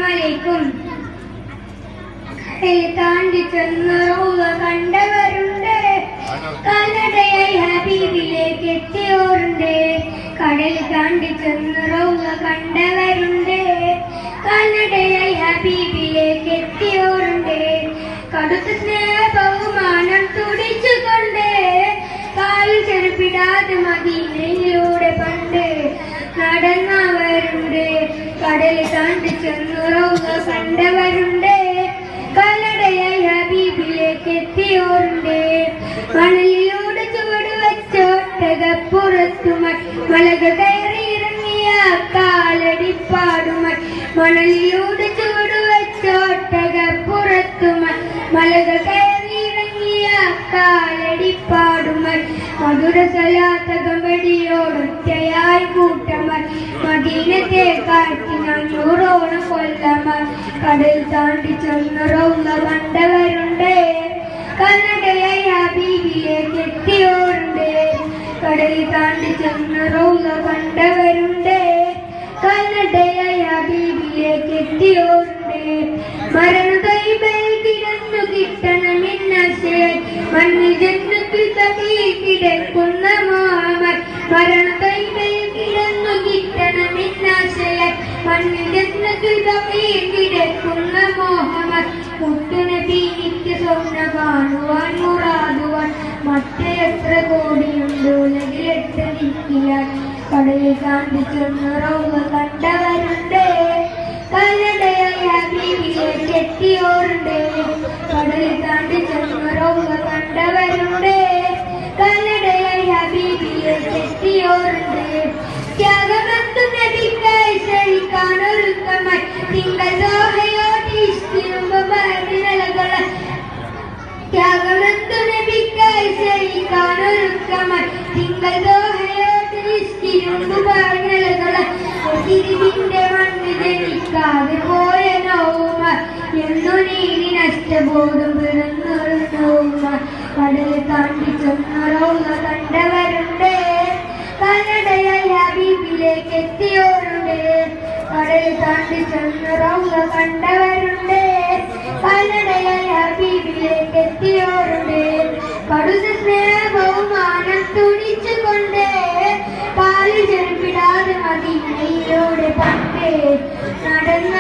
അലൈക്കും. താണ്ടി ചെന്ന് റൗള കണ്ടവരുണ്ട്, കാൽനടയായി ഹബീബിലേക്ക് എത്തിയോരുണ്ട്. കടൽ താണ്ടി ചെന്ന് റൗള കണ്ടവരുണ്ട്, കാൽനടയായി ഹബീബിലേക്ക് എത്തിയോരുണ്ട്. കടുത്ത സ്നേഹ ബഹുമാനം തുടിച്ചുകൊണ്ട് കാലിൽ ചെറുപ്പിടാതെ മദീനയിലൂടെ പണ്ട് നടന്നവരുണ്ട്. കടൽ താണ്ടി ചെന്ന് റൗള കണ്ടവരുണ്ട്, കാൽനടയായി ഹബീബിലേക്ക് എത്തിയോരുണ്ട്. മണലിലൂടെ ചുവട് വെച്ചോട്ടകപ്പുറത്തുമായി മലകൾ കയറിയിറങ്ങിയ കാലടിപ്പാടുമായി, മണലിലൂടെ ചുവട് വെച്ചോട്ടകപ്പുറത്തുമായി മലകൾ കയറിയിറങ്ങിയ കാലടിപ്പാടുമായി, മധുര സലാത്തകമ്പടിയോടൊറ്റയായി കൂട്ടമായി മദീനത്തെ കാറ്റിനാൽ 100 കൊല്ലമായി. കടൽ താണ്ടി ചെന്ന് റൗള കണ്ടവരുണ്ട്, കാൽനടയായി ഹബീബിലേക്ക് എത്തിയോരുണ്ട്. കടൽ താണ്ടി ചെന്ന് റൗള കണ്ടവരുണ്ട്, കാൽനടയായി ഹബീബിലേക്ക് എത്തിയോരുണ്ട്. മരണതൈബയിൽ കിടന്നു കിട്ടണമെന്നാശയായി മണ്ണിൽ ജന്നത്തിൽ തമിഴിൽ കിടക്കുന്ന മുഹമ്മദ്. മരണതൈബയിൽ കിടന്നു കിട്ടണമെന്നാശയായി മണ്ണിൽ ജന്നത്തിൽ തമിഴിൽ കിടക്കുന്ന മുഹമ്മദ്. മുത്തുനബിക്ക് സ്വർണ്ണ കാണുവാൻ മുറാദുവാൻ മറ്റെത്ര കോടിയുണ്ട് ഉലകിലെട്ട് ദിക്കിലാൻ. കടലിൽ താണ്ടി ചെന്ന് റൗള കണ്ടവരുണ്ട്, കാൽനടയായി ഹബീബിലേക്ക് എത്തിയോരുണ്ട്. കടലിൽ താണ്ടി ചെന്ന് റൗള കണ്ടവരുണ്ട്, കാൽനടയായി ഹബീബിലേക്ക് എത്തിയോരുണ്ട്. ത്യാഗമെത്തു നബിക്കായി ശരിക്കാനൊരുക്കമായി തിങ്കൾ ദോഹയോട് ഇഷ്ടിനുമ്പലകളെ. ത്യാഗമെത്തു നബിക്കായി ശരിക്കാനൊരുക്കമായി തിങ്കൾ ദോഹയോട് ഇഷ്ടിനുമ്പലകളെ. തിരിവിന്റെ മണ്ണ് ജനിക്കാതെ പോയ നോമ എന്നു നീതി നഷ്ടബോധം പിറന്നൊരു നോമ. കടൽ താണ്ടി ചെന്ന് റൗള കണ്ടവരുണ്ട്, കാൽനടയായി ഹബീബിലേക്ക് എത്തിയോരുണ്ട്. കടൽ താണ്ടി ചെന്ന് റൗള കണ്ടവരുണ്ട്, കാൽനടയായി ഹബീബിലേക്ക് എത്തിയോരുണ്ട്. കടുത്ത സ്നേഹ ബഹുമാനം തുടിച്ചുകൊണ്ട് കാലിൽ ചെറുപ്പിടാതെ മദീനയിലൂടെ പണ്ട് നടന്ന